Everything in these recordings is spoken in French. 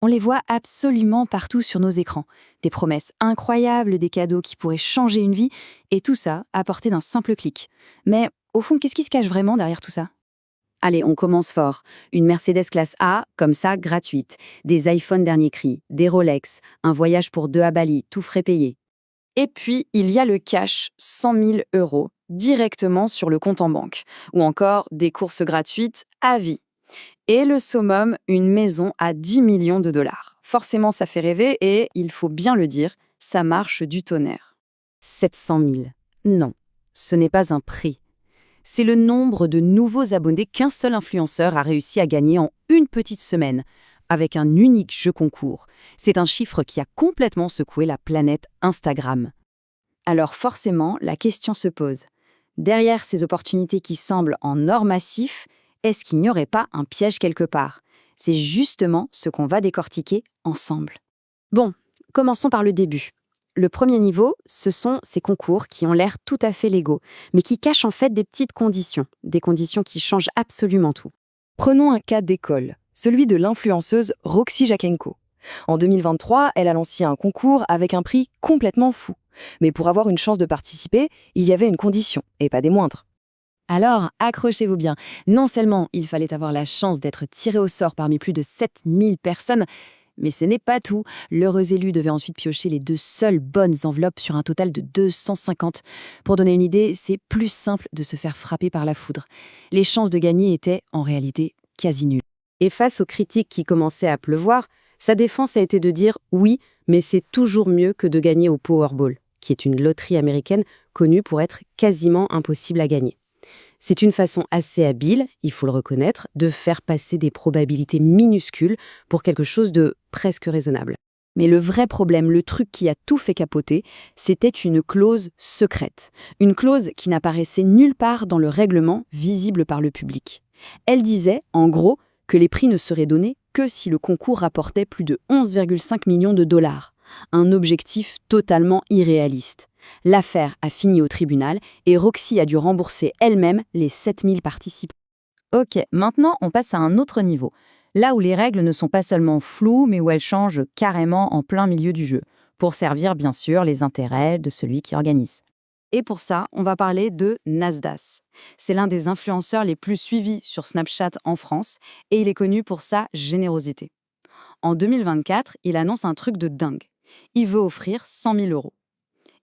On les voit absolument partout sur nos écrans. Des promesses incroyables, des cadeaux qui pourraient changer une vie, et tout ça à portée d'un simple clic. Mais au fond, qu'est-ce qui se cache vraiment derrière tout ça? Allez, on commence fort. Une Mercedes classe A, comme ça, gratuite. Des iPhones dernier cri, des Rolex, un voyage pour deux à Bali, tout frais payé. Et puis, il y a le cash, 100 000 euros, directement sur le compte en banque. Ou encore des courses gratuites à vie. Et le summum, une maison à 10 millions de dollars. Forcément, ça fait rêver et, il faut bien le dire, ça marche du tonnerre. 700 000. Non, ce n'est pas un prix. C'est le nombre de nouveaux abonnés qu'un seul influenceur a réussi à gagner en une petite semaine, avec un unique jeu concours. C'est un chiffre qui a complètement secoué la planète Instagram. Alors forcément, la question se pose. Derrière ces opportunités qui semblent en or massif, est-ce qu'il n'y aurait pas un piège quelque part? C'est justement ce qu'on va décortiquer ensemble. Bon, commençons par le début. Le premier niveau, ce sont ces concours qui ont l'air tout à fait légaux, mais qui cachent en fait des petites conditions, des conditions qui changent absolument tout. Prenons un cas d'école, celui de l'influenceuse Roxy Jakenko. En 2023, elle a lancé un concours avec un prix complètement fou. Mais pour avoir une chance de participer, il y avait une condition, et pas des moindres. Alors, accrochez-vous bien. Non seulement il fallait avoir la chance d'être tiré au sort parmi plus de 7000 personnes, mais ce n'est pas tout. L'heureux élu devait ensuite piocher les 2 seules bonnes enveloppes sur un total de 250. Pour donner une idée, c'est plus simple de se faire frapper par la foudre. Les chances de gagner étaient, en réalité, quasi nulles. Et face aux critiques qui commençaient à pleuvoir, sa défense a été de dire « oui, mais c'est toujours mieux que de gagner au Powerball », qui est une loterie américaine connue pour être quasiment impossible à gagner. C'est une façon assez habile, il faut le reconnaître, de faire passer des probabilités minuscules pour quelque chose de presque raisonnable. Mais le vrai problème, le truc qui a tout fait capoter, c'était une clause secrète. Une clause qui n'apparaissait nulle part dans le règlement visible par le public. Elle disait, en gros, que les prix ne seraient donnés que si le concours rapportait plus de 11,5 millions de dollars. Un objectif totalement irréaliste. L'affaire a fini au tribunal et Roxy a dû rembourser elle-même les 7000 participants. Ok, maintenant on passe à un autre niveau. Là où les règles ne sont pas seulement floues, mais où elles changent carrément en plein milieu du jeu, pour servir bien sûr les intérêts de celui qui organise. Et pour ça, on va parler de Nasdaq. C'est l'un des influenceurs les plus suivis sur Snapchat en France et il est connu pour sa générosité. En 2024, il annonce un truc de dingue. Il veut offrir 100 000 euros.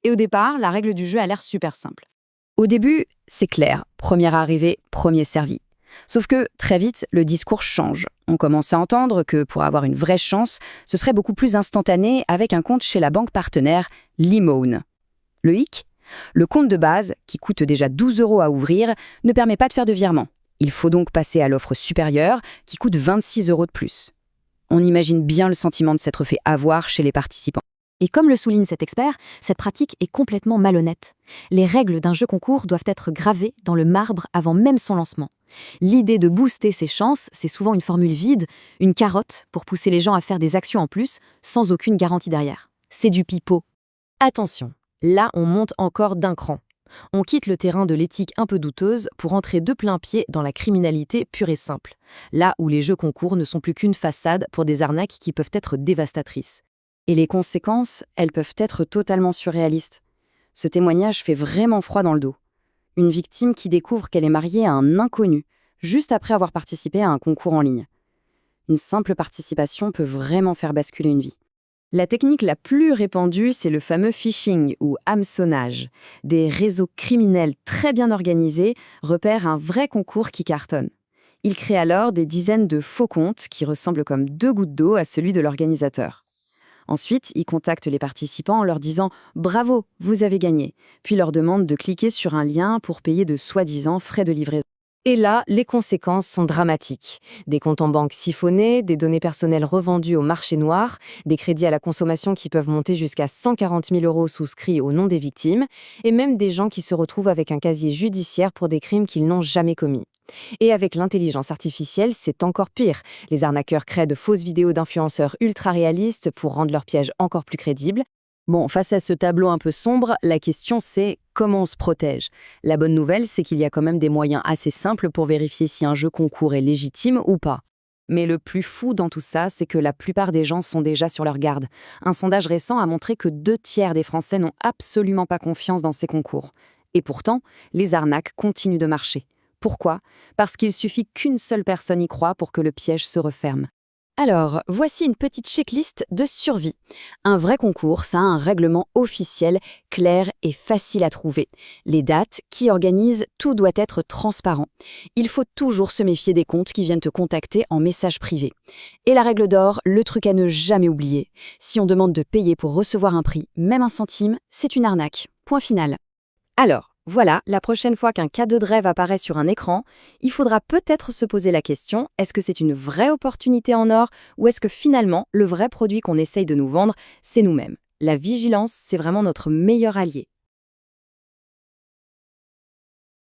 Et au départ, la règle du jeu a l'air super simple. Au début, c'est clair, premier arrivé, premier servi. Sauf que, très vite, le discours change. On commence à entendre que pour avoir une vraie chance, ce serait beaucoup plus instantané avec un compte chez la banque partenaire Limone. Le hic ? Le compte de base, qui coûte déjà 12 euros à ouvrir, ne permet pas de faire de virement. Il faut donc passer à l'offre supérieure, qui coûte 26 euros de plus. On imagine bien le sentiment de s'être fait avoir chez les participants. Et comme le souligne cet expert, cette pratique est complètement malhonnête. Les règles d'un jeu concours doivent être gravées dans le marbre avant même son lancement. L'idée de booster ses chances, c'est souvent une formule vide, une carotte pour pousser les gens à faire des actions en plus, sans aucune garantie derrière. C'est du pipeau. Attention, là on monte encore d'un cran. On quitte le terrain de l'éthique un peu douteuse pour entrer de plein pied dans la criminalité pure et simple. Là où les jeux concours ne sont plus qu'une façade pour des arnaques qui peuvent être dévastatrices. Et les conséquences, elles peuvent être totalement surréalistes. Ce témoignage fait vraiment froid dans le dos. Une victime qui découvre qu'elle est mariée à un inconnu, juste après avoir participé à un concours en ligne. Une simple participation peut vraiment faire basculer une vie. La technique la plus répandue, c'est le fameux phishing ou hameçonnage. Des réseaux criminels très bien organisés repèrent un vrai concours qui cartonne. Ils créent alors des dizaines de faux comptes qui ressemblent comme 2 gouttes d'eau à celui de l'organisateur. Ensuite, ils contactent les participants en leur disant « Bravo, vous avez gagné », puis leur demandent de cliquer sur un lien pour payer de soi-disant frais de livraison. Et là, les conséquences sont dramatiques. Des comptes en banque siphonnés, des données personnelles revendues au marché noir, des crédits à la consommation qui peuvent monter jusqu'à 140 000 euros souscrits au nom des victimes, et même des gens qui se retrouvent avec un casier judiciaire pour des crimes qu'ils n'ont jamais commis. Et avec l'intelligence artificielle, c'est encore pire. Les arnaqueurs créent de fausses vidéos d'influenceurs ultra réalistes pour rendre leur piège encore plus crédible. Bon, face à ce tableau un peu sombre, la question c'est comment on se protège? La bonne nouvelle, c'est qu'il y a quand même des moyens assez simples pour vérifier si un jeu concours est légitime ou pas. Mais le plus fou dans tout ça, c'est que la plupart des gens sont déjà sur leur garde. Un sondage récent a montré que 2 tiers des Français n'ont absolument pas confiance dans ces concours. Et pourtant, les arnaques continuent de marcher. Pourquoi? Parce qu'il suffit qu'une seule personne y croie pour que le piège se referme. Alors, voici une petite checklist de survie. Un vrai concours, ça a un règlement officiel, clair et facile à trouver. Les dates, qui organisent, tout doit être transparent. Il faut toujours se méfier des comptes qui viennent te contacter en message privé. Et la règle d'or, le truc à ne jamais oublier. Si on demande de payer pour recevoir un prix, même 1 centime, c'est une arnaque. Point final. Alors, voilà, la prochaine fois qu'un cadeau de rêve apparaît sur un écran, il faudra peut-être se poser la question, est-ce que c'est une vraie opportunité en or ou est-ce que finalement, le vrai produit qu'on essaye de nous vendre, c'est nous-mêmes? La vigilance, c'est vraiment notre meilleur allié.